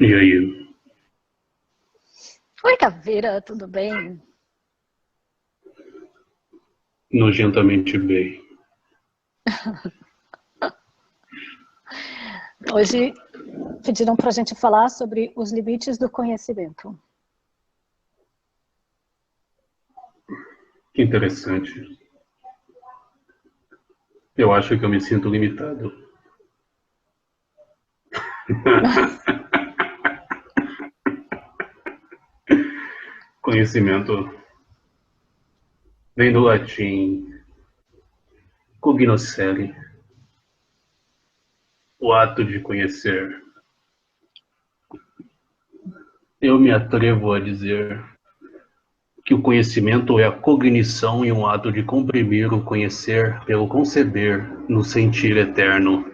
E aí? Oi, Caveira, tudo bem? Nojentamente bem. Hoje pediram para a gente falar sobre os limites do conhecimento. Que interessante. Eu acho que eu me sinto limitado. Conhecimento vem do latim cognoscere, o ato de conhecer. Eu me atrevo a dizer que o conhecimento é a cognição e um ato de comprimir o conhecer pelo conceber no sentir eterno.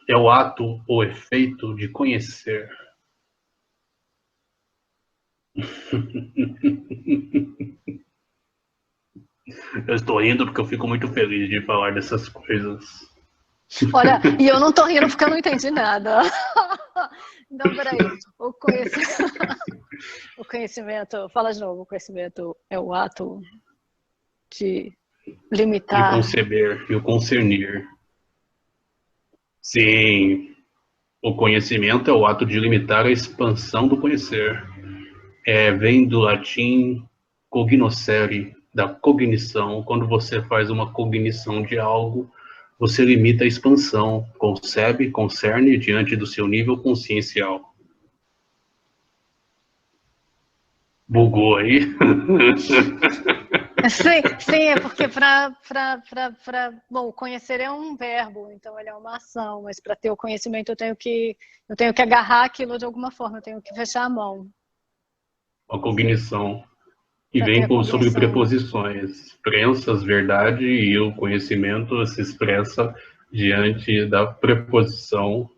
É o ato ou efeito de conhecer. Eu estou rindo porque eu fico muito feliz de falar dessas coisas. Olha, e eu não tô rindo porque eu não entendi nada. Então, peraí. O conhecimento, fala de novo, o conhecimento é o ato de De limitar. conceber e o concernir. Sim, o conhecimento é o ato de limitar a expansão do conhecer. Vem do latim cognoscere, da cognição. Quando você faz uma cognição de algo, você limita a expansão, concebe, concerne diante do seu nível consciencial. Bugou aí? Sim, é porque bom, conhecer é um verbo, então ele é uma ação, mas para ter o conhecimento eu tenho que agarrar aquilo de alguma forma, eu tenho que fechar a mão. A cognição. E Para ter vem a sobre cognição. preposições. Crenças, verdade e o conhecimento se expressa diante da preposição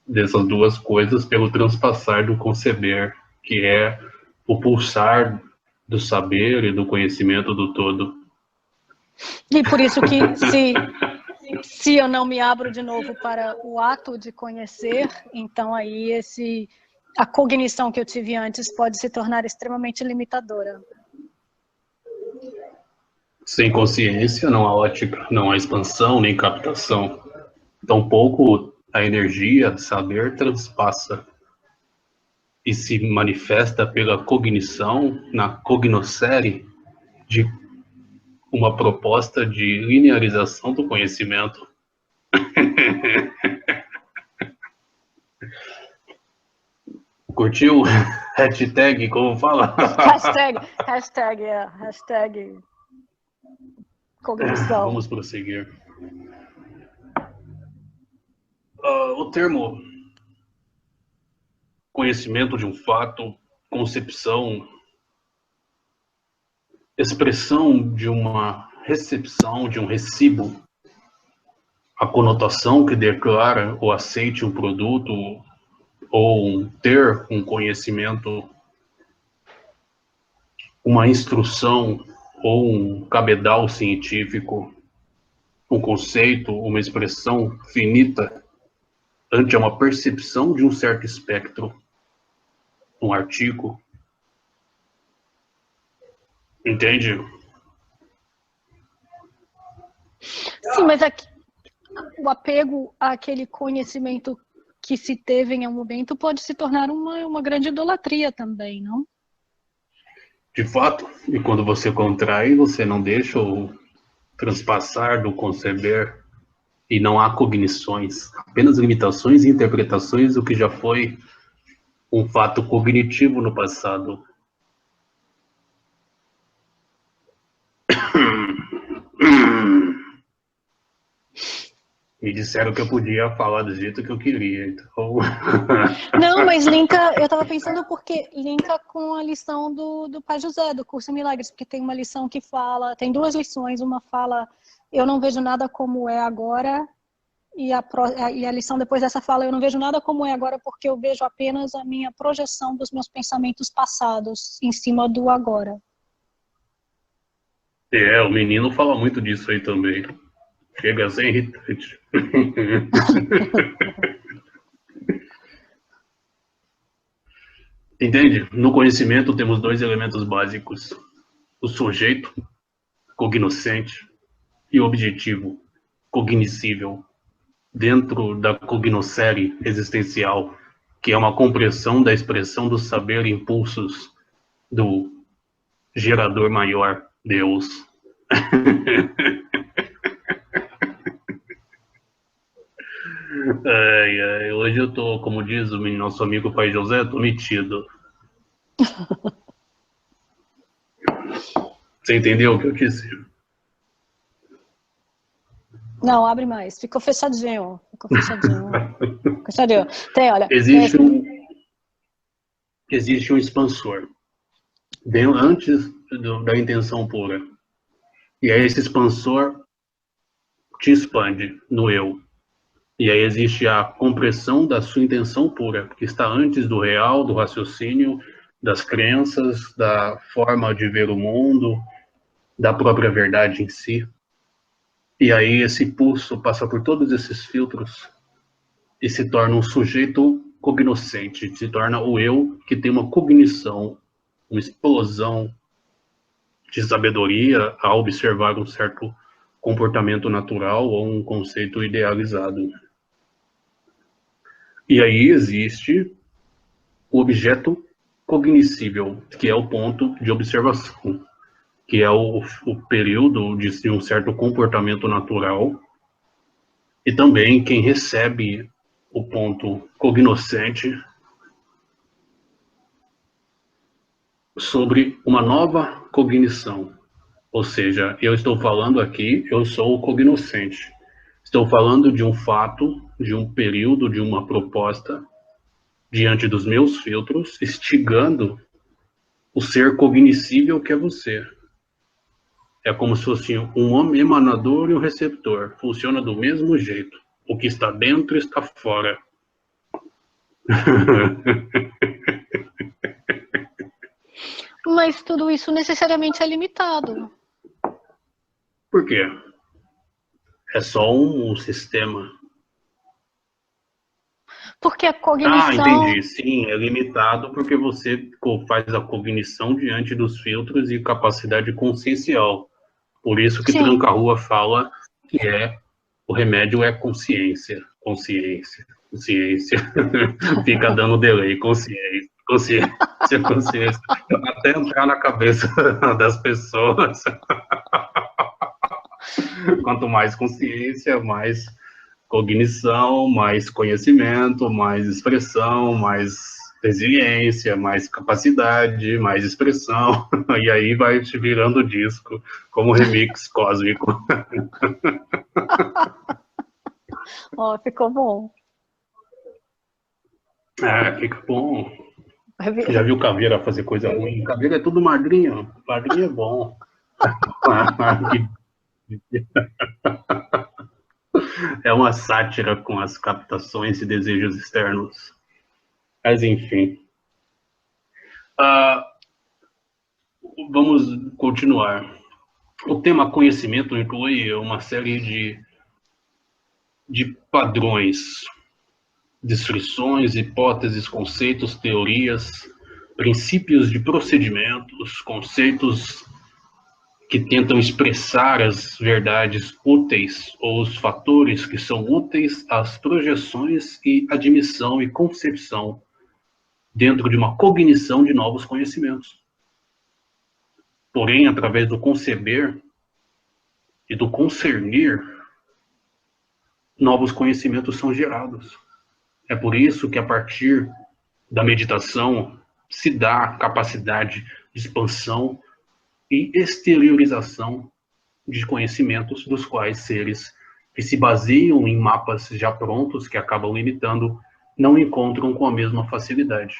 dessas duas coisas pelo transpassar do conceber, que é o pulsar do saber e do conhecimento do todo. E por isso que se eu não me abro de novo para o ato de conhecer, então aí a cognição que eu tive antes pode se tornar extremamente limitadora. Sem consciência não há ótica, não há expansão nem captação. Tampouco a energia, saber, transpassa e se manifesta pela cognição na cognoscere de uma proposta de linearização do conhecimento. Curtiu? Hashtag, como fala? Hashtag cognição. Vamos prosseguir. O termo conhecimento de um fato, concepção, expressão de uma recepção, de um recibo, a conotação que declara ou aceite um produto ou ter um conhecimento, uma instrução ou um cabedal científico, um conceito, uma expressão finita ante uma percepção de um certo espectro, um artigo. Entende? Sim, mas o apego àquele conhecimento que se teve em um momento pode se tornar uma grande idolatria também, não? De fato, e quando você contrai, você não deixa o transpassar do conceber e não há cognições, apenas limitações e interpretações do que já foi um fato cognitivo no passado. Me disseram que eu podia falar do jeito que eu queria, então... Não, mas linka, eu estava pensando porque linka com a lição do Pai José, do Curso em Milagres, porque tem uma lição que fala, tem duas lições, uma fala, eu não vejo nada como é agora, e a lição depois dessa fala, eu não vejo nada como é agora porque eu vejo apenas a minha projeção dos meus pensamentos passados em cima do agora. O menino fala muito disso aí também. Chega a ser irritante. Entende? No conhecimento temos dois elementos básicos: o sujeito, cognoscente, e o objetivo, cognoscível. Dentro da cognoscere existencial, que é uma compressão da expressão do saber e impulsos do gerador maior, Deus. Hoje eu tô, como diz o nosso amigo pai José, tô metido. Você entendeu o que eu disse? Não, abre mais. Ficou fechadinho. Ficou fechadinho. Fechadinho. Tem, olha. Existe um expansor. Antes da intenção pura. E aí esse expansor te expande no eu. E aí existe a compressão da sua intenção pura, que está antes do real, do raciocínio, das crenças, da forma de ver o mundo, da própria verdade em si. E aí esse pulso passa por todos esses filtros e se torna um sujeito cognoscente, se torna o eu que tem uma cognição, uma explosão de sabedoria a observar um certo comportamento natural ou um conceito idealizado. E aí existe o objeto cognoscível, que é o ponto de observação, que é o período de um certo comportamento natural, e também quem recebe o ponto cognoscente sobre uma nova cognição. Ou seja, eu estou falando aqui, eu sou o cognoscente. Estou falando de um fato, de um período, de uma proposta, diante dos meus filtros, instigando o ser cognoscível que é você. É como se fosse um emanador e um receptor. Funciona do mesmo jeito. O que está dentro está fora. Mas tudo isso necessariamente é limitado. Por quê? É só um sistema. Porque a cognição... entendi. Sim, é limitado porque você faz a cognição diante dos filtros e capacidade consciencial. Por isso que Sim. Tranca-Rua fala que o remédio é consciência. Consciência. Consciência. Fica dando delay. Consciência. Consciência. Consciência. Até entrar na cabeça das pessoas. Quanto mais consciência, mais cognição, mais conhecimento, mais expressão, mais resiliência, mais capacidade, mais expressão, e aí vai te virando disco, como remix cósmico. Ó, ficou bom. Fica bom. Já viu Caveira fazer coisa ruim? Caveira é tudo magrinho. Magrinho é bom. É uma sátira com as captações e desejos externos. Mas, enfim. Vamos continuar. O tema conhecimento inclui uma série de padrões, descrições, hipóteses, conceitos, teorias, princípios de procedimentos, conceitos que tentam expressar as verdades úteis ou os fatores que são úteis às projeções e admissão e concepção dentro de uma cognição de novos conhecimentos. Porém, através do conceber e do concernir, novos conhecimentos são gerados. É por isso que, a partir da meditação, se dá a capacidade de expansão e exteriorização de conhecimentos dos quais seres que se baseiam em mapas já prontos, que acabam limitando, não encontram com a mesma facilidade.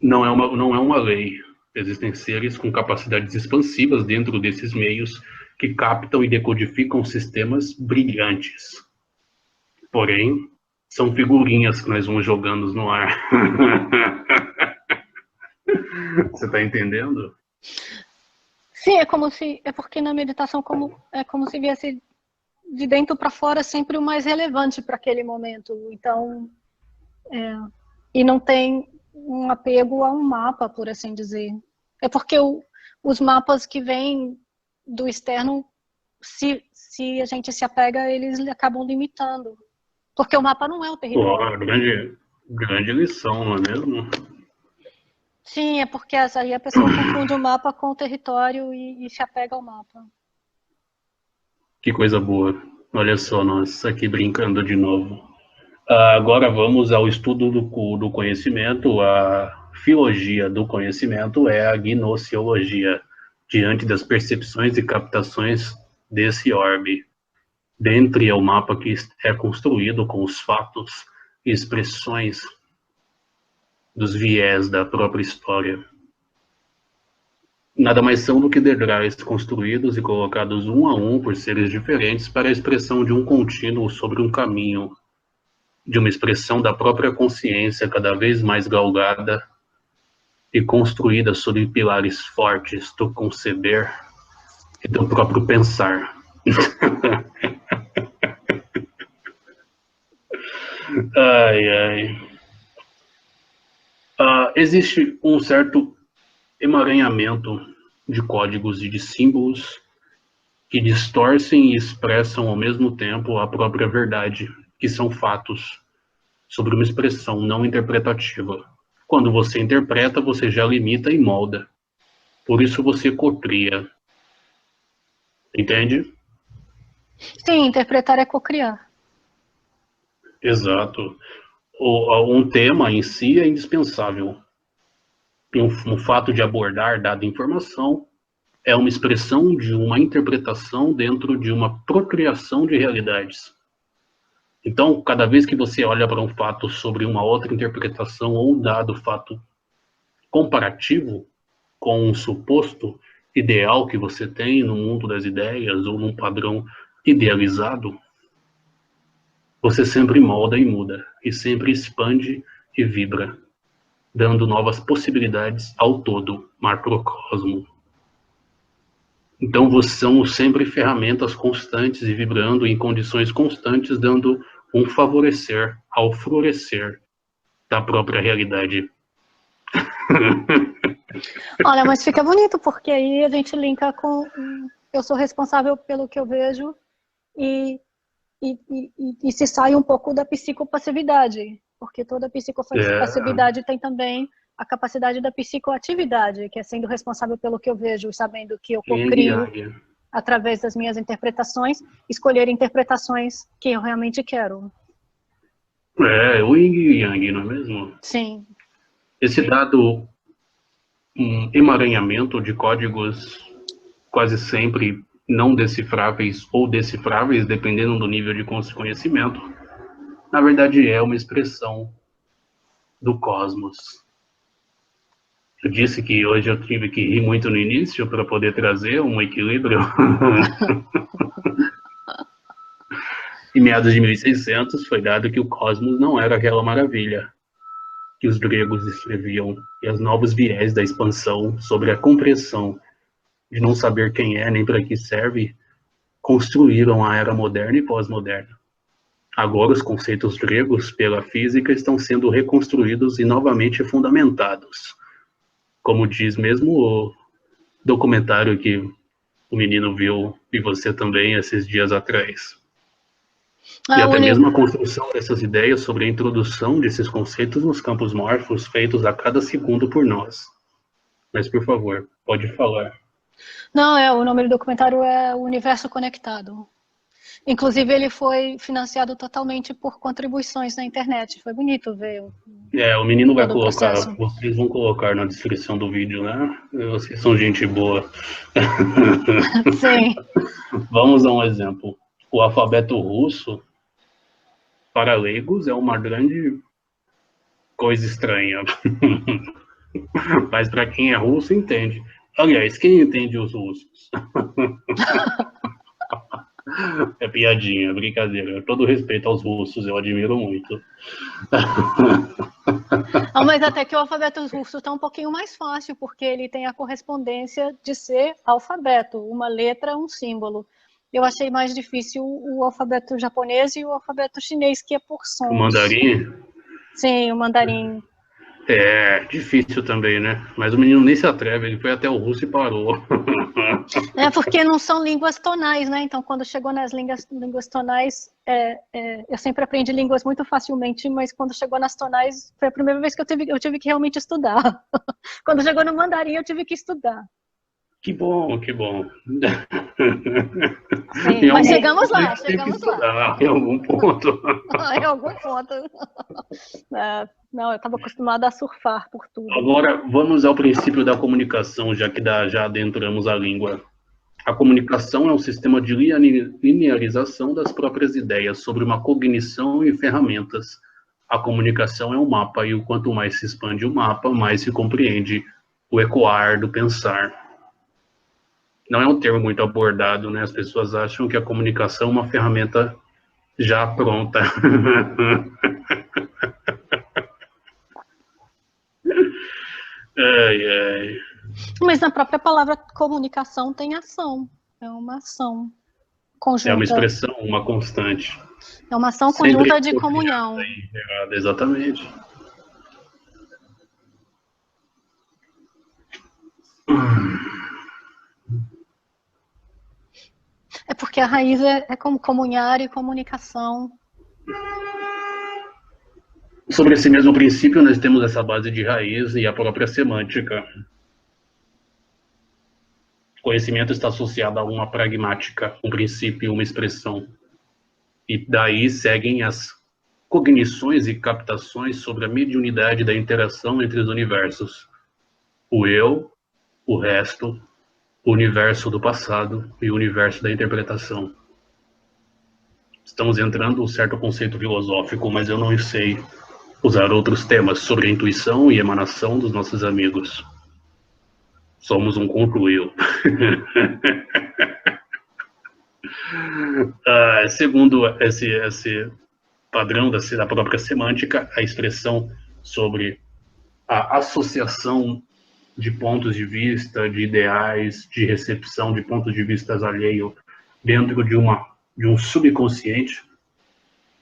Não é uma lei. Existem seres com capacidades expansivas dentro desses meios que captam e decodificam sistemas brilhantes. Porém, são figurinhas que nós vamos jogando no ar. Você está entendendo? Sim, é porque na meditação é como se viesse de dentro para fora sempre o mais relevante para aquele momento. Então, e não tem um apego a um mapa, por assim dizer. É porque os mapas que vêm do externo, se a gente se apega, eles acabam limitando. Porque o mapa não é o Pô, território. grande lição, não é mesmo? Sim, é porque aí a pessoa confunde o mapa com o território e se apega ao mapa. Que coisa boa. Olha só, nós aqui brincando de novo. Agora vamos ao estudo do conhecimento. A filologia do conhecimento é a gnoseologia, diante das percepções e captações desse orbe. Dentre é o mapa que é construído com os fatos e expressões dos viés da própria história. Nada mais são do que degraus construídos e colocados um a um por seres diferentes para a expressão de um contínuo sobre um caminho, de uma expressão da própria consciência cada vez mais galgada e construída sobre pilares fortes do conceber e do próprio pensar. Ai, ai. Existe um certo emaranhamento de códigos e de símbolos que distorcem e expressam ao mesmo tempo a própria verdade, que são fatos, sobre uma expressão não interpretativa. Quando você interpreta, você já limita e molda. Por isso você cocria. Entende? Sim, interpretar é cocriar. Exato. Um tema em si é indispensável. Um fato de abordar dada informação é uma expressão de uma interpretação dentro de uma procriação de realidades. Então, cada vez que você olha para um fato sobre uma outra interpretação ou um dado fato comparativo com um suposto ideal que você tem no mundo das ideias ou num padrão idealizado, você sempre molda e muda, e sempre expande e vibra, dando novas possibilidades ao todo, macrocosmo. Então, são sempre ferramentas constantes e vibrando em condições constantes, dando um favorecer ao florescer da própria realidade. Olha, mas fica bonito, porque aí a gente linka com eu sou responsável pelo que eu vejo e, e se sai um pouco da psicopassividade, porque toda psicopassividade tem também a capacidade da psicoatividade, que é sendo responsável pelo que eu vejo, sabendo que eu cocrio através das minhas interpretações, escolher interpretações que eu realmente quero. É, o yin e yang, não é mesmo? Sim. Esse dado emaranhamento de códigos quase sempre não decifráveis ou decifráveis, dependendo do nível de conhecimento, na verdade é uma expressão do cosmos. Eu disse que hoje eu tive que rir muito no início para poder trazer um equilíbrio. Em meados de 1600 foi dado que o cosmos não era aquela maravilha que os gregos escreviam, e os novos viés da expansão sobre a compreensão de não saber quem é nem para que serve, construíram a era moderna e pós-moderna. Agora os conceitos gregos pela física estão sendo reconstruídos e novamente fundamentados. Como diz mesmo o documentário que o menino viu, e você também, esses dias atrás. E até mesmo a construção dessas ideias sobre a introdução desses conceitos nos campos morfos feitos a cada segundo por nós. Mas, por favor, pode falar. Não, o nome do documentário é O Universo Conectado. Inclusive, ele foi financiado totalmente por contribuições na internet. Foi bonito ver. O menino vai colocar, vocês vão colocar na descrição do vídeo, né? Vocês são gente boa. Sim. Vamos a um exemplo. O alfabeto russo, para leigos, é uma grande coisa estranha. Mas para quem é russo, entende. Aliás, quem entende os russos? É piadinha, brincadeira. Todo respeito aos russos, eu admiro muito. Não, mas até que o alfabeto russo está um pouquinho mais fácil, porque ele tem a correspondência de ser alfabeto, uma letra, um símbolo. Eu achei mais difícil o alfabeto japonês e o alfabeto chinês, que é por O sons. mandarim Sim, o mandarim. é difícil também, né? Mas o menino nem se atreve, ele foi até o russo e parou. É porque não são línguas tonais, né? Então, quando chegou nas línguas tonais, eu sempre aprendi línguas muito facilmente, mas quando chegou nas tonais, foi a primeira vez que eu tive que realmente estudar. Quando chegou no mandarim, eu tive que estudar. Que bom, que bom. Sim, Em mas algum chegamos ponto a lá, gente tem que chegamos lá. estudar, em algum ponto. Em algum ponto. Não, eu estava acostumada a surfar por tudo. Agora, vamos ao princípio da comunicação, já que já adentramos a língua. A comunicação é um sistema de linearização das próprias ideias sobre uma cognição e ferramentas. A comunicação é um mapa, e o quanto mais se expande o mapa, mais se compreende o ecoar do pensar. Não é um termo muito abordado, né? As pessoas acham que a comunicação é uma ferramenta já pronta. Ai, ai. Mas na própria palavra comunicação tem ação. É uma ação É uma conjunta. expressão, uma constante. É uma ação Sempre conjunta de copiada comunhão. e errada, exatamente. É porque a raiz é como comunhar e comunicação. Sobre esse mesmo princípio, nós temos essa base de raiz e a própria semântica. Conhecimento está associado a uma pragmática, um princípio, uma expressão. E daí seguem as cognições e captações sobre a mediunidade da interação entre os universos. O eu, o resto, o universo do passado e o universo da interpretação. Estamos entrando um certo conceito filosófico, mas eu não sei usar outros temas sobre a intuição e emanação dos nossos amigos. Somos um concluído. Segundo esse padrão da própria semântica, a expressão sobre a associação de pontos de vista, de ideais, de recepção de pontos de vista alheios dentro de um subconsciente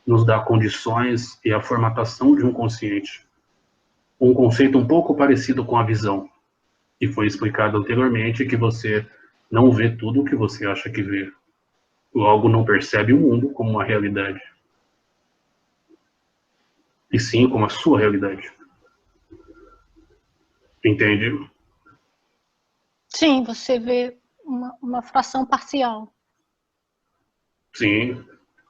nos dá condições e a formatação de um consciente. Um conceito um pouco parecido com a visão, que foi explicado anteriormente, que você não vê tudo o que você acha que vê. Logo, não percebe o mundo como uma realidade. E sim como a sua realidade. Entende? Sim, você vê uma fração parcial. Sim.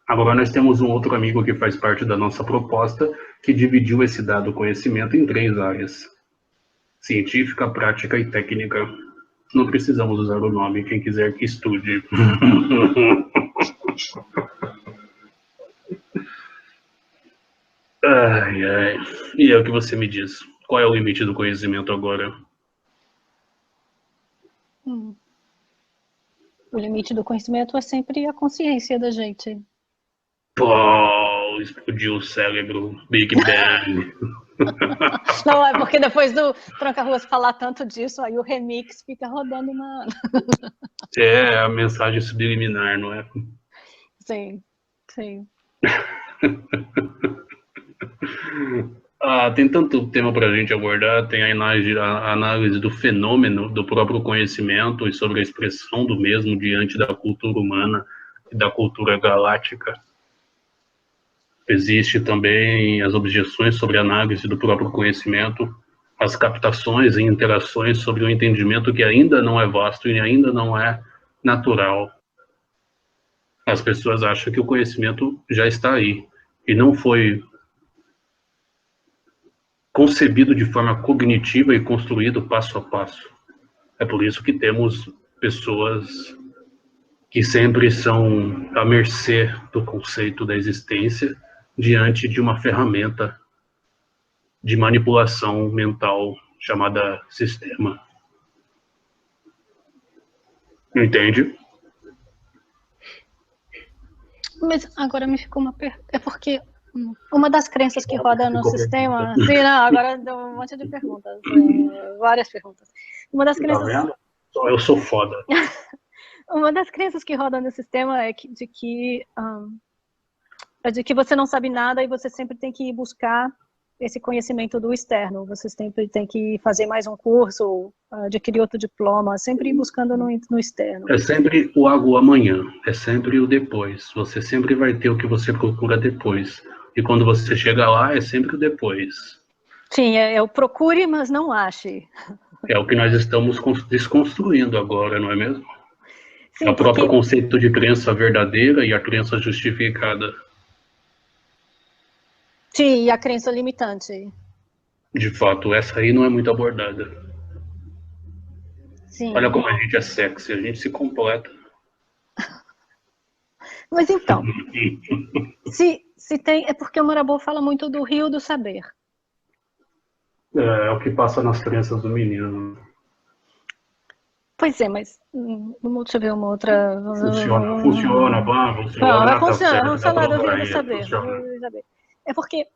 Agora nós temos um outro amigo que faz parte da nossa proposta, que dividiu esse dado conhecimento em 3 áreas: científica, prática e técnica. Não precisamos usar o nome, quem quiser que estude. Ai, ai. E é o que você me diz. Qual é o limite do conhecimento agora? O limite do conhecimento é sempre a consciência da gente. Pô, explodiu o cérebro. Big Bang. Não, é porque depois do Tranca-Ruas falar tanto disso, aí o remix fica rodando na... É a mensagem subliminar, não é? Sim, sim. Tem tanto tema para a gente abordar, tem a análise do fenômeno do próprio conhecimento e sobre a expressão do mesmo diante da cultura humana e da cultura galáctica. Existe também as objeções sobre a análise do próprio conhecimento, as captações e interações sobre o entendimento que ainda não é vasto e ainda não é natural. As pessoas acham que o conhecimento já está aí e não foi concebido de forma cognitiva e construído passo a passo. É por isso que temos pessoas que sempre são à mercê do conceito da existência diante de uma ferramenta de manipulação mental chamada sistema. Entende? Mas agora me ficou uma pergunta. É porque uma das crenças que roda no Ficou sistema. pergunta. Sim, não, agora deu um monte de perguntas. Várias perguntas. Uma das Tá crenças. vendo? Eu sou foda. Uma das crenças que roda no sistema é de que você não sabe nada e você sempre tem que buscar esse conhecimento do externo. Você sempre tem que fazer mais um curso, adquirir outro diploma, sempre ir buscando no externo. É sempre o amanhã, é sempre o depois. Você sempre vai ter o que você procura depois. E quando você chega lá, é sempre o depois. Sim, é o procure, mas não ache. É o que nós estamos desconstruindo agora, não é mesmo? É Sim, o próprio porque conceito de crença verdadeira e a crença justificada. sim, e a crença limitante. De fato, essa aí não é muito abordada. Olha Sim. como a gente é sexy, a gente se completa. Mas então, se tem, é porque o Marabô fala muito do rio do saber. É o que passa nas crenças do menino. Pois é, mas deixa eu ver uma outra. Funciona, funciona, Não, vai funciona, tá funcionar. certo, Vamos dá falar pra do rio usar do ainda, saber. funciona. É porque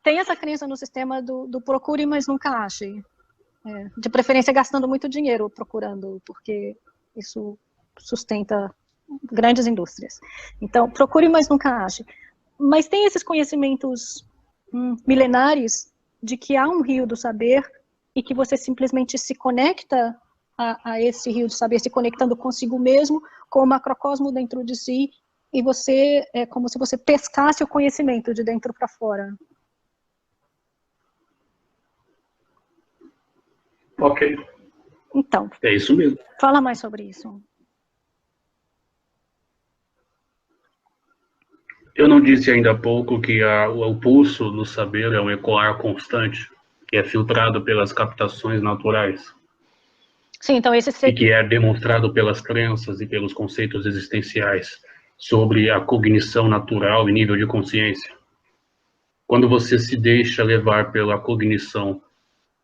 tem essa crença no sistema do procure, mas nunca ache. De preferência gastando muito dinheiro procurando, porque isso sustenta grandes indústrias. Então, procure, mas nunca ache. Mas tem esses conhecimentos milenares de que há um rio do saber e que você simplesmente se conecta a esse rio do saber, se conectando consigo mesmo, com o macrocosmo dentro de si, e você é como se você pescasse o conhecimento de dentro para fora. Ok, Então, é isso mesmo. fala mais sobre isso. Eu não disse ainda há pouco que o pulso do saber é um ecoar constante, que é filtrado pelas captações naturais Sim, então esse e que é demonstrado pelas crenças e pelos conceitos existenciais sobre a cognição natural e nível de consciência. Quando você se deixa levar pela cognição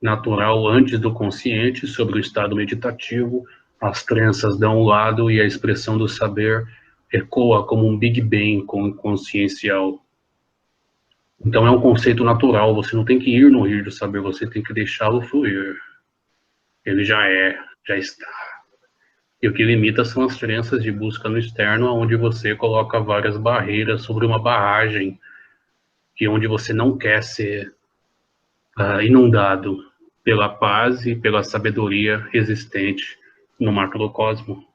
natural antes do consciente sobre o estado meditativo, as crenças dão um lado e a expressão do saber ecoa como um Big Bang consciencial. Então é um conceito natural, você não tem que ir no rio do saber, você tem que deixá-lo fluir. Ele já está. E o que limita são as crenças de busca no externo, onde você coloca várias barreiras sobre uma barragem, que onde você não quer ser inundado pela paz e pela sabedoria existente no macrocosmo.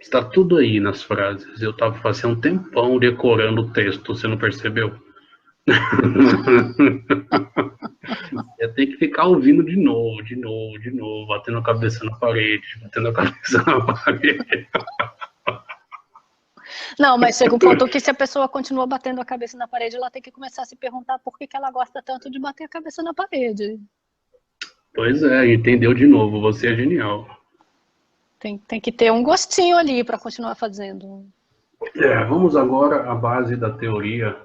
Está tudo aí nas frases. Eu estava fazendo um tempão decorando o texto, você não percebeu? Eu tenho que ficar ouvindo de novo, de novo, de novo, batendo a cabeça na parede, batendo a cabeça na parede. Não, mas chega um ponto que se a pessoa continua batendo a cabeça na parede, ela tem que começar a se perguntar por que ela gosta tanto de bater a cabeça na parede. Pois é, entendeu de novo, você é genial. Tem que ter um gostinho ali para continuar fazendo. Vamos agora à base da teoria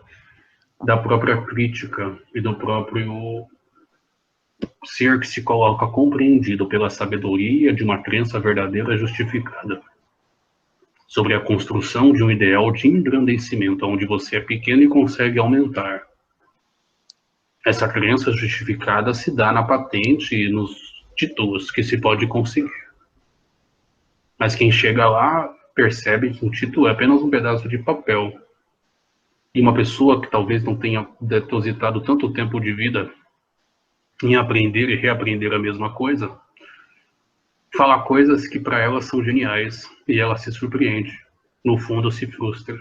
da própria crítica e do próprio ser que se coloca compreendido pela sabedoria de uma crença verdadeira justificada, sobre a construção de um ideal de engrandecimento, onde você é pequeno e consegue aumentar. Essa crença justificada se dá na patente e nos títulos que se pode conseguir. Mas quem chega lá percebe que o título é apenas um pedaço de papel. E uma pessoa que talvez não tenha depositado tanto tempo de vida em aprender e reaprender a mesma coisa, fala coisas que para ela são geniais e ela se surpreende. No fundo, se frustra.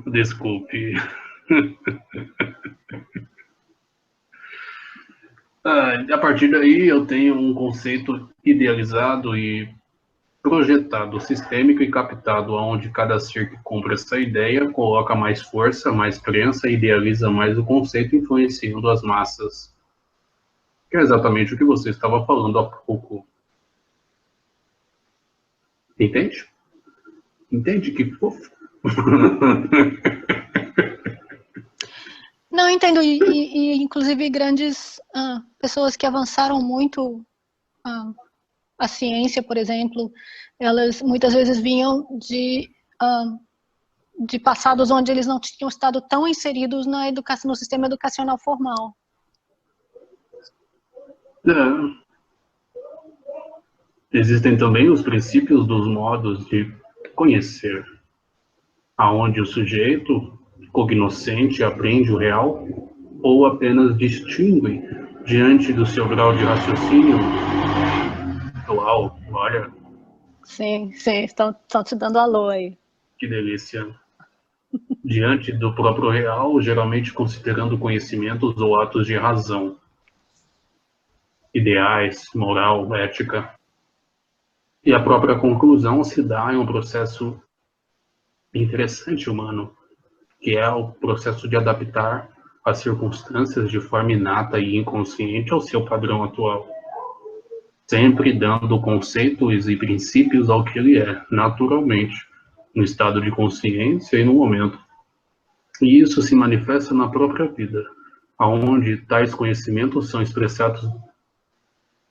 Desculpe. A partir daí, eu tenho um conceito idealizado e projetado, sistêmico e captado, onde cada ser que compra essa ideia coloca mais força, mais crença e idealiza mais o conceito, influenciando as massas. Que é exatamente o que você estava falando há pouco. Entende? Entende que fofo? Não, entendo. Inclusive, grandes pessoas que avançaram muito a ciência, por exemplo, elas muitas vezes vinham de passados onde eles não tinham estado tão inseridos na educação, no sistema educacional formal. Existem também os princípios dos modos de conhecer, aonde o sujeito cognoscente aprende o real ou apenas distingue diante do seu grau de raciocínio atual. Olha, sim, estão te dando alô aí. que delícia. Diante do próprio real, geralmente considerando conhecimentos ou atos de razão, ideais, moral, ética. E a própria conclusão se dá em um processo interessante humano, que é o processo de adaptar as circunstâncias de forma inata e inconsciente ao seu padrão atual, sempre dando conceitos e princípios ao que ele é, naturalmente, no estado de consciência e no momento. E isso se manifesta na própria vida, onde tais conhecimentos são expressados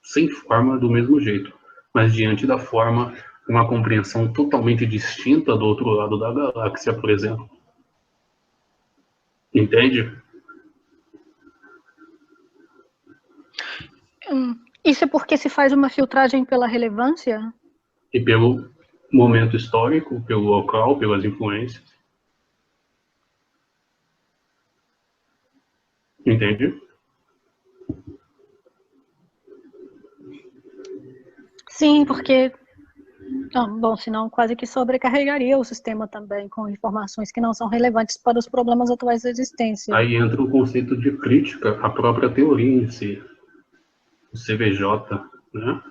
sem forma do mesmo jeito, mas diante da forma, uma compreensão totalmente distinta do outro lado da galáxia, por exemplo. Entende? Isso é porque se faz uma filtragem pela relevância? E pelo momento histórico, pelo local, pelas influências. Entende? Sim, porque bom, senão quase que sobrecarregaria o sistema também com informações que não são relevantes para os problemas atuais da existência. Aí entra o conceito de crítica à própria teoria em si, o CVJ, né?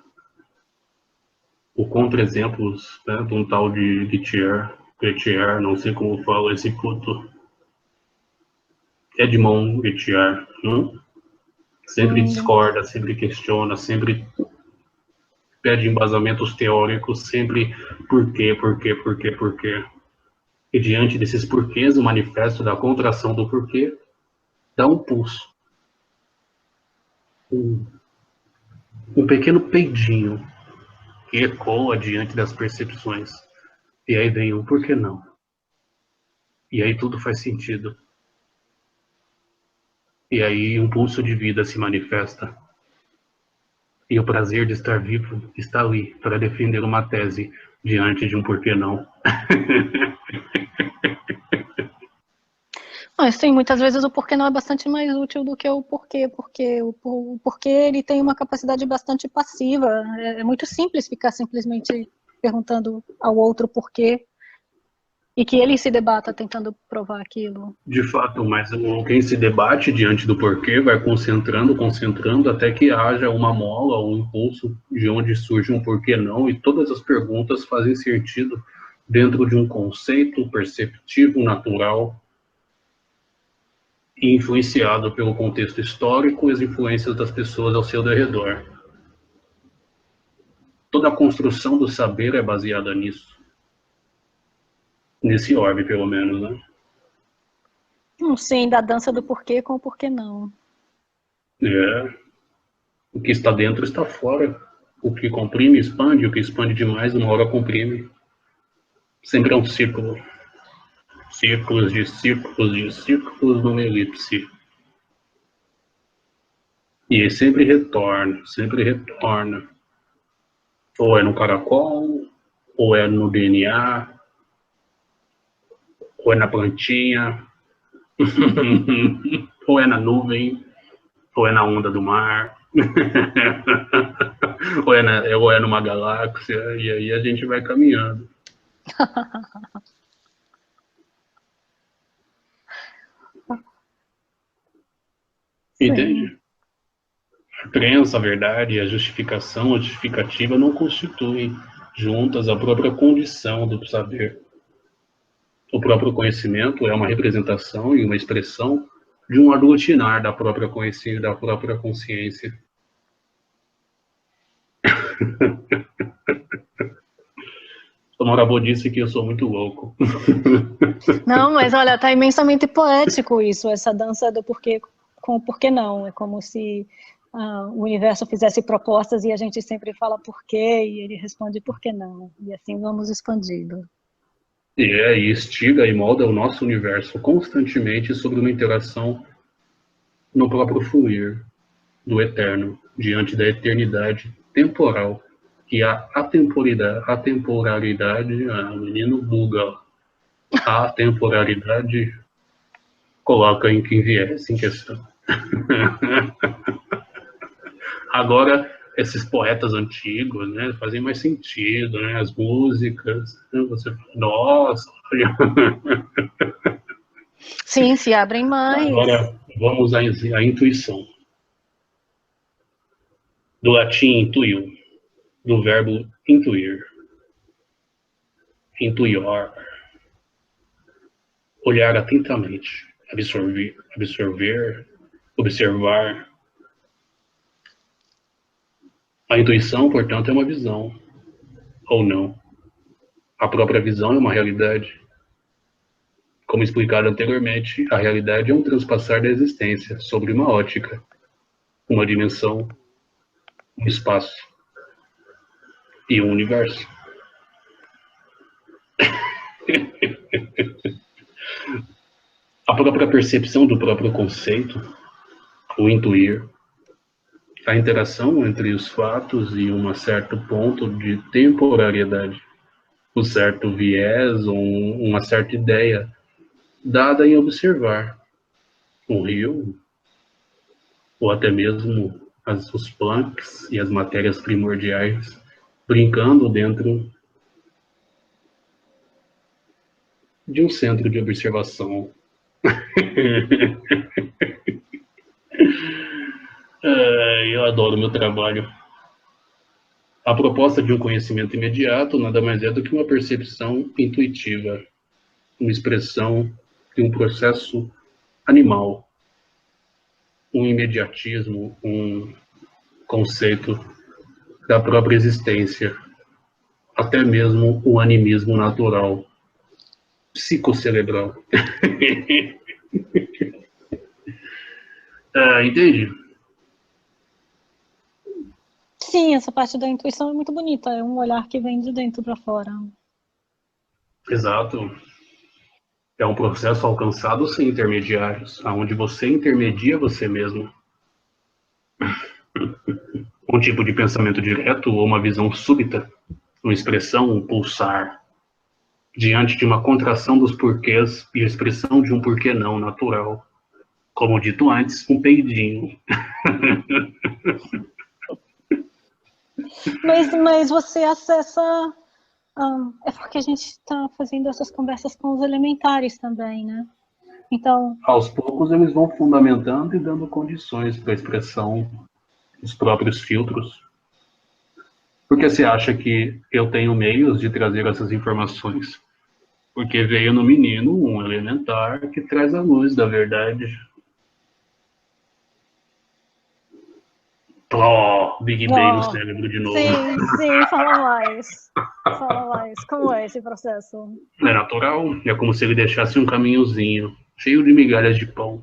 O contra-exemplos, né, de um tal de Gettier, não sei como fala esse puto, Edmond Gettier, né? Sempre discorda, sempre questiona, sempre pede embasamentos teóricos, sempre por quê. E diante desses porquês, o manifesto da contração do porquê dá um pulso. Um pequeno peidinho que ecoa diante das percepções. E aí vem o por que não? E aí tudo faz sentido. E aí um pulso de vida se manifesta. E o prazer de estar vivo está ali para defender uma tese diante de um por que não. Mas sim, muitas vezes o porquê não é bastante mais útil do que o porquê, porque o porquê ele tem uma capacidade bastante passiva. É muito simples ficar simplesmente perguntando ao outro porquê e que ele se debata tentando provar aquilo. De fato, mas quem se debate diante do porquê vai concentrando, até que haja uma mola, um impulso de onde surge um porquê não, e todas as perguntas fazem sentido dentro de um conceito perceptivo, natural, e influenciado pelo contexto histórico e as influências das pessoas ao seu derredor. Toda a construção do saber é baseada nisso. Nesse orbe, pelo menos, né? Sim, da dança do porquê com o porquê não. É. O que está dentro está fora. O que comprime, expande. O que expande demais, uma hora comprime. Sempre é um círculo. Círculos de círculos de círculos numa elipse. E ele sempre retorna, sempre retorna. Ou é no caracol, ou é no DNA, ou é na plantinha, ou é na nuvem, ou é na onda do mar, ou é numa galáxia, e aí a gente vai caminhando. Entende? A crença, a verdade, a justificação, a justificativa não constituem juntas a própria condição do saber. O próprio conhecimento é uma representação e uma expressão de um aglutinar da própria consciência. O Morabô disse que eu sou muito louco. Não, mas olha, tá imensamente poético isso, essa dança do porquê com o porquê não. É como se o universo fizesse propostas e a gente sempre fala porquê e ele responde por que não. E assim vamos expandindo. E instiga e molda o nosso universo constantemente sobre uma interação no próprio fluir do eterno, diante da eternidade temporal. E a atemporalidade, o menino buga, a temporalidade coloca em quem viesse em questão. Agora, esses poetas antigos, né, fazem mais sentido, né, as músicas, né, você fala, nossa, olha. Sim, se abrem mais. Agora, vamos à intuição. Do latim intuiu, do verbo intuir, intuior, olhar atentamente, absorver, observar. A intuição, portanto, é uma visão, ou não. A própria visão é uma realidade. Como explicado anteriormente, a realidade é um transpassar da existência sobre uma ótica, uma dimensão, um espaço e um universo. A própria percepção do próprio conceito, o intuir, a interação entre os fatos e um certo ponto de temporariedade, um certo viés ou uma certa ideia dada em observar um rio, ou até mesmo os planks e as matérias primordiais brincando dentro de um centro de observação. Eu adoro meu trabalho. A proposta de um conhecimento imediato nada mais é do que uma percepção intuitiva, uma expressão de um processo animal, um imediatismo, um conceito da própria existência, até mesmo o animismo natural, psicocerebral. Entende? Sim, essa parte da intuição é muito bonita. É um olhar que vem de dentro para fora. Exato. É um processo alcançado sem intermediários, aonde você intermedia você mesmo. Um tipo de pensamento direto ou uma visão súbita, uma expressão, um pulsar, diante de uma contração dos porquês e a expressão de um porquê não natural. Como dito antes, um peidinho. Mas você acessa. É porque a gente está fazendo essas conversas com os elementares também, né? Então. Aos poucos eles vão fundamentando e dando condições para a expressão dos próprios filtros. Por que você acha que eu tenho meios de trazer essas informações? Porque veio no menino um elementar que traz a luz da verdade. Big Bang no cérebro de novo. Sim, fala mais. Fala mais. Como é esse processo? É natural, é como se ele deixasse um caminhozinho, cheio de migalhas de pão.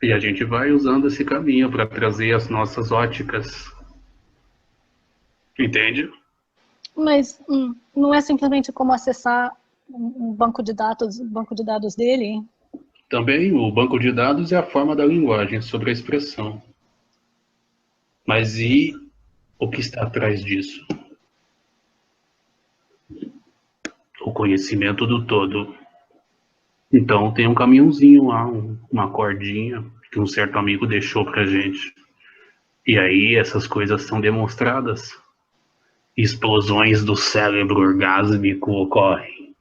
E a gente vai usando esse caminho para trazer as nossas óticas. Entende? Mas não é simplesmente como acessar um banco de dados dele? Também o banco de dados é a forma da linguagem sobre a expressão. Mas e o que está atrás disso? O conhecimento do todo. Então tem um caminhãozinho lá, uma cordinha que um certo amigo deixou pra gente. E aí essas coisas são demonstradas. Explosões do cérebro orgásmico ocorrem.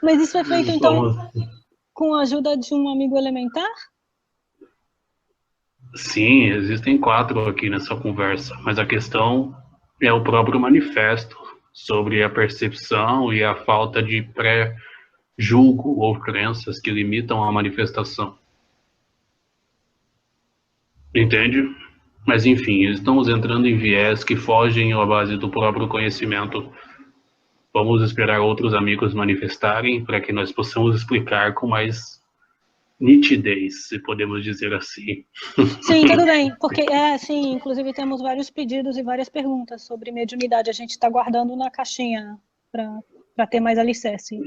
Mas isso é feito então com a ajuda de um amigo elementar? Sim, existem 4 aqui nessa conversa, mas a questão é o próprio manifesto sobre a percepção e a falta de pré-julgo ou crenças que limitam a manifestação. Entende? Mas enfim, estamos entrando em viés que fogem à base do próprio conhecimento. Vamos esperar outros amigos manifestarem para que nós possamos explicar com mais nitidez, se podemos dizer assim. Sim, tudo bem, porque sim, inclusive temos vários pedidos e várias perguntas sobre mediunidade. A gente está guardando na caixinha para ter mais alicerce.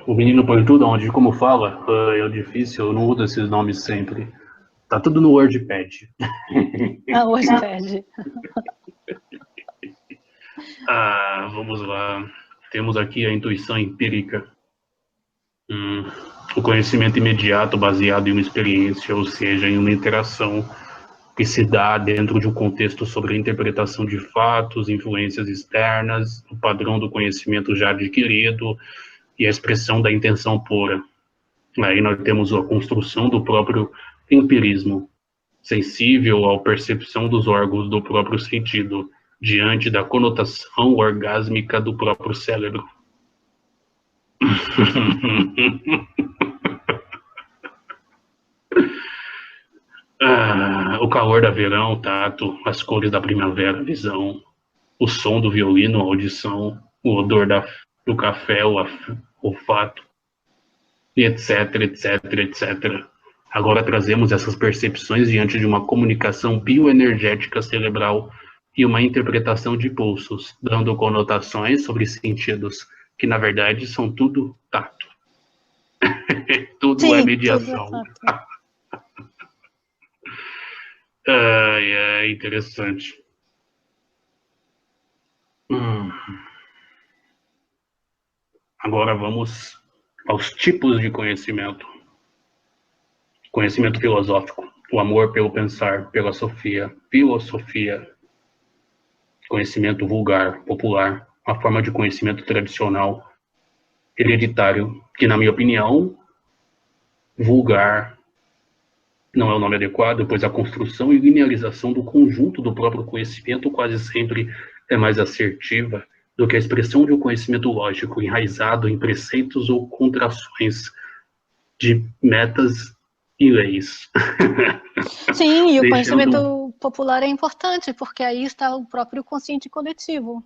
O menino põe tudo onde, como fala, é difícil, eu não uso esses nomes sempre. Tá tudo no WordPad. Hoje pede. Vamos lá. Temos aqui a intuição empírica. O conhecimento imediato baseado em uma experiência, ou seja, em uma interação que se dá dentro de um contexto sobre a interpretação de fatos, influências externas, o padrão do conhecimento já adquirido e a expressão da intenção pura. Aí nós temos a construção do próprio empirismo, sensível à percepção dos órgãos do próprio sentido, diante da conotação orgásmica do próprio cérebro. O calor da verão, tato, as cores da primavera, visão, o som do violino, audição, o odor do café, o olfato, e etc, etc, etc. Agora trazemos essas percepções diante de uma comunicação bioenergética cerebral e uma interpretação de pulsos, dando conotações sobre sentidos, que na verdade são tudo tato. Tudo é Sim, mediação. tudo é tato. É interessante. Agora vamos aos tipos de conhecimento. Conhecimento filosófico, o amor pelo pensar, pela sofia, filosofia. Conhecimento vulgar, popular, uma forma de conhecimento tradicional, hereditário, que na minha opinião, vulgar não é o nome adequado, pois a construção e linearização do conjunto do próprio conhecimento quase sempre é mais assertiva do que a expressão de um conhecimento lógico, enraizado em preceitos ou contrações de metas e leis. Sim, e o Deixando conhecimento popular é importante, porque aí está o próprio consciente coletivo.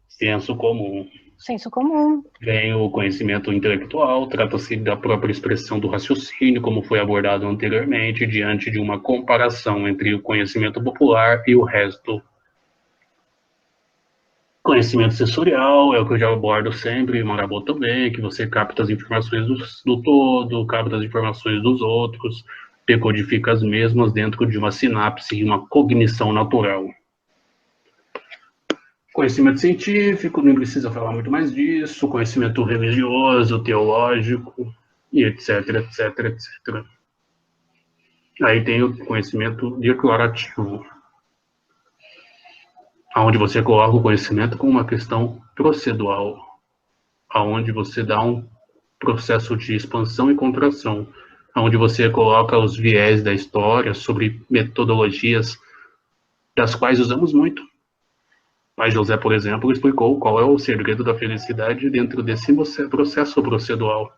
senso comum. Senso comum. Vem o conhecimento intelectual, trata-se da própria expressão do raciocínio, como foi abordado anteriormente, diante de uma comparação entre o conhecimento popular e o resto. Conhecimento sensorial é o que eu já abordo sempre, Marabô também, que você capta as informações do todo, capta as informações dos outros, decodifica as mesmas dentro de uma sinapse e uma cognição natural. Conhecimento científico, não precisa falar muito mais disso, conhecimento religioso, teológico, e etc, etc, etc. Aí tem o conhecimento declarativo, onde você coloca o conhecimento como uma questão procedural, onde você dá um processo de expansão e contração, onde você coloca os viés da história sobre metodologias das quais usamos muito. Pai José, por exemplo, explicou qual é o segredo da felicidade dentro desse processo procedural.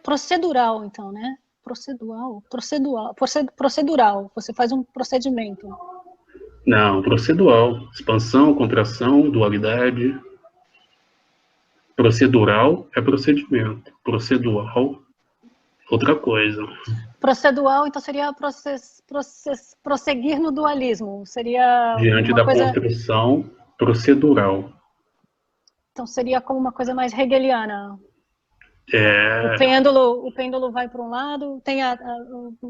Procedural, então, né? Procedural. Você faz um procedimento. Não, procedural. Expansão, contração, dualidade. Procedural é procedimento. Procedural, outra coisa. Procedural, então, seria prosseguir no dualismo. Seria Diante uma da coisa. construção procedural. Então, seria como uma coisa mais hegeliana. É, O pêndulo vai para um lado,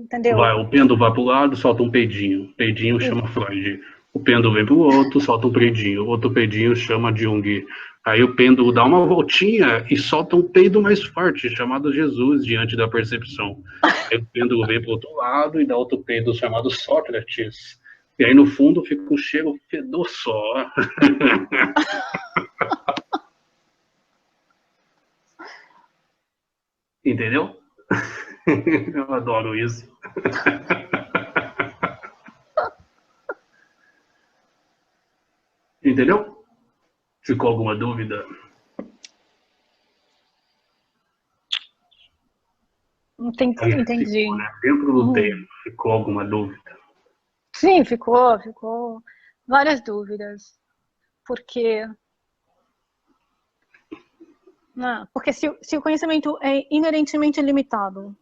entendeu? o pêndulo vai para o lado, solta um peidinho. Peidinho chama Freud. O pêndulo vem para o outro, solta um peidinho. Outro peidinho chama Jung. Aí o pêndulo dá uma voltinha e solta um peido mais forte, chamado Jesus, diante da percepção. Aí o pêndulo vem para o outro lado e dá outro peido chamado Sócrates. E aí no fundo fica um cheiro fedor só. Entendeu? Eu adoro isso. Entendeu? Ficou alguma dúvida? Entendi. Ficou, né? Dentro do tempo, ficou alguma dúvida? Sim, ficou várias dúvidas. Porque, porque se o conhecimento é inerentemente limitado,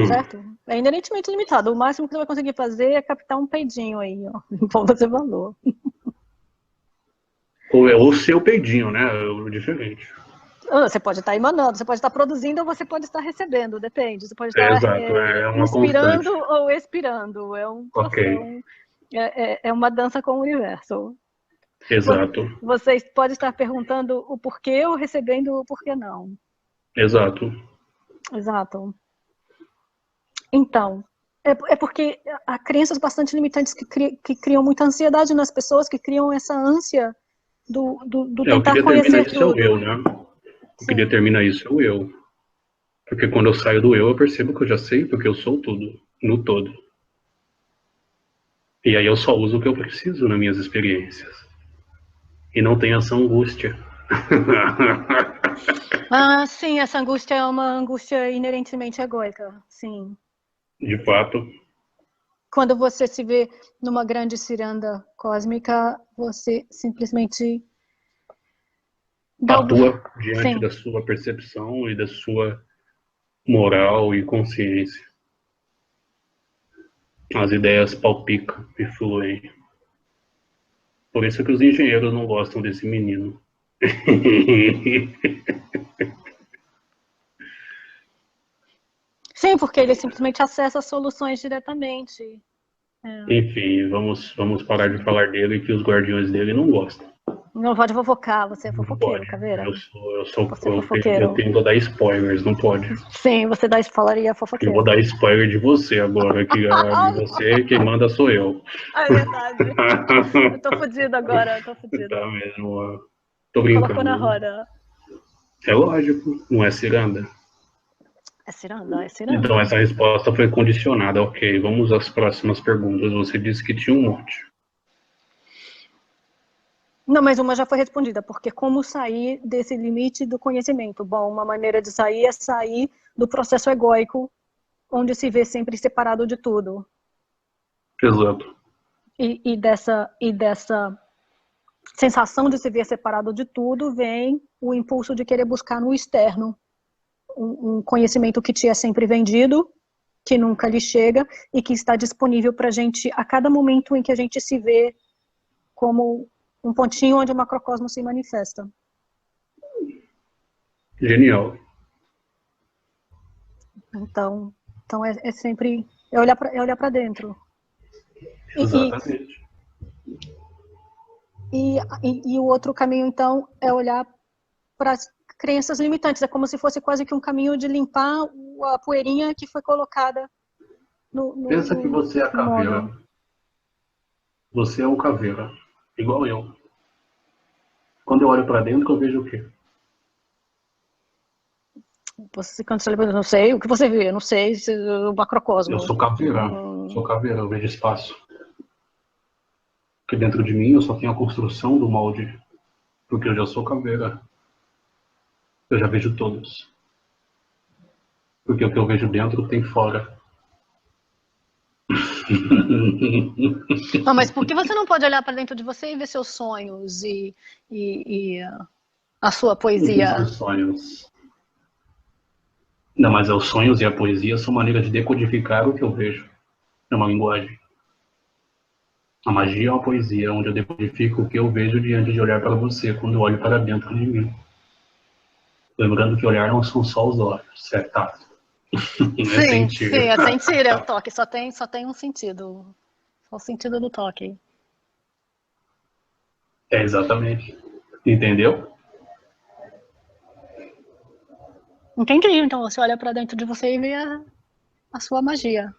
certo? É inerentemente limitado. O máximo que você vai conseguir fazer é captar um peidinho aí, ó. Bom você falou. Ou é o seu peidinho, né? Diferente. Você pode estar emanando, você pode estar produzindo ou você pode estar recebendo, depende. Você pode estar Exato, é uma constante. inspirando ou expirando. Ok, É uma dança com o universo. exato, Você pode estar perguntando o porquê ou recebendo o porquê não. exato. Exato. Então, é porque há crenças bastante limitantes que criam muita ansiedade nas pessoas, que criam essa ânsia do O que tentar determina conhecer isso é o eu, tudo. né? O que Sim. determina isso é o eu. Porque quando eu saio do eu percebo que eu já sei, porque eu sou tudo, no todo. E aí eu só uso o que eu preciso nas minhas experiências. E não tem essa angústia. Sim, essa angústia é uma angústia inerentemente egóica, sim. De fato, Quando você se vê numa grande ciranda cósmica, você simplesmente dá o... atua diante Sim, da sua percepção e da sua moral e consciência. As ideias palpicam e fluem. Por isso que os engenheiros não gostam desse menino. sim, porque ele simplesmente acessa as soluções diretamente. Enfim, vamos parar de falar dele que os guardiões dele não gostam. Não pode fofocar, você é Não fofoqueiro, pode. Caveira. Você é Eu fofoqueiro. tenho que dar spoilers, não pode. Sim, você dá falaria Eu vou fofoqueiro. dar spoiler de você agora, que de você quem manda sou eu. É verdade. Eu tô fodida agora, eu tô Tá fodida. mesmo, ó. Tô Colocou na brincando. roda. É lógico, não é ciranda. É ciranda, é Então ciranda. essa resposta foi condicionada. Ok, vamos às próximas perguntas. Você disse que tinha um monte. Não, mas uma já foi respondida, porque como sair desse limite do conhecimento? Bom, uma maneira de sair é sair do processo egóico, onde se vê sempre separado de tudo. Exato. E dessa sensação de se ver separado de tudo vem o impulso de querer buscar no externo um conhecimento que te é sempre vendido, que nunca lhe chega e que está disponível para a gente a cada momento em que a gente se vê como um pontinho onde o macrocosmo se manifesta. Genial. Então é sempre olhar para dentro. E, Exatamente. e o outro caminho, então, é olhar para as crenças limitantes. É como se fosse quase que um caminho de limpar a poeirinha que foi colocada no, no, Pensa que no, você é a no caveira. mono. Você é o caveira. Igual eu. Quando eu olho pra dentro, eu vejo o quê? Você, quando você lembra, não sei, o que você vê? Não sei, o Eu macrocosmo. sou caveira. Sou caveira, eu vejo espaço. Porque dentro de mim eu só tenho a construção do molde. Porque eu já sou caveira. Eu já vejo todos. Porque o que eu vejo dentro tem fora. Não, mas por que você não pode olhar para dentro de você e ver seus sonhos e a sua O que são poesia? os sonhos? Não, mas os sonhos e a poesia são maneiras de decodificar o que eu vejo. É uma linguagem. A magia é uma poesia, onde eu decodifico o que eu vejo diante de olhar para você, quando eu olho para dentro de mim. Lembrando que olhar não são só os olhos, é tato. É Sim, sim, sentir. é sentir, é o toque, só tem um sentido. Só o sentido do toque. É exatamente. Entendeu? Entendi, então você olha para dentro de você e vê a sua magia.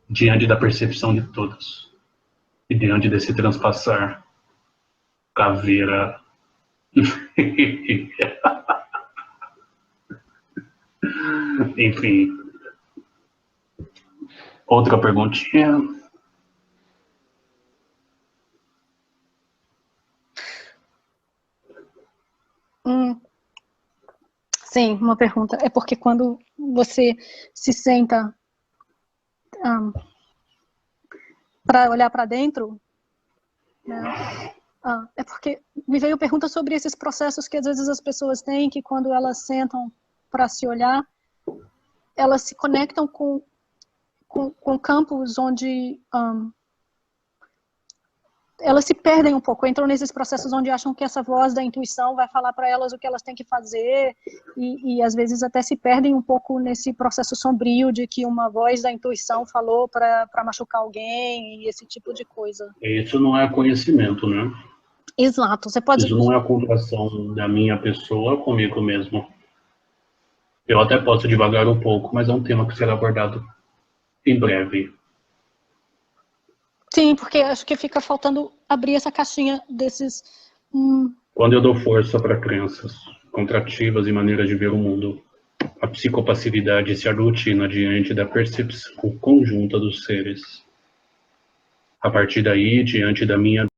Diante da percepção de todos. E diante desse transpassar. Caveira. Enfim. Outra perguntinha. Hum, Sim, uma pergunta. É porque quando você se senta para olhar para dentro, né? É porque me veio pergunta sobre esses processos que às vezes as pessoas têm, que quando elas sentam para se olhar, elas se conectam com campos onde elas se perdem um pouco, entram nesses processos onde acham que essa voz da intuição vai falar para elas o que elas têm que fazer, e às vezes até se perdem um pouco nesse processo sombrio de que uma voz da intuição falou para machucar alguém, e esse tipo de coisa. Isso não é conhecimento, né? Exato, você pode... Isso não é a comparação da minha pessoa comigo mesmo. Eu até posso devagar um pouco, mas é um tema que será abordado em breve. Sim, porque acho que fica faltando abrir essa caixinha desses... Quando eu dou força para crenças contrativas e maneiras de ver o mundo, a psicopassividade se aglutina diante da percepção conjunta dos seres. A partir daí, diante da minha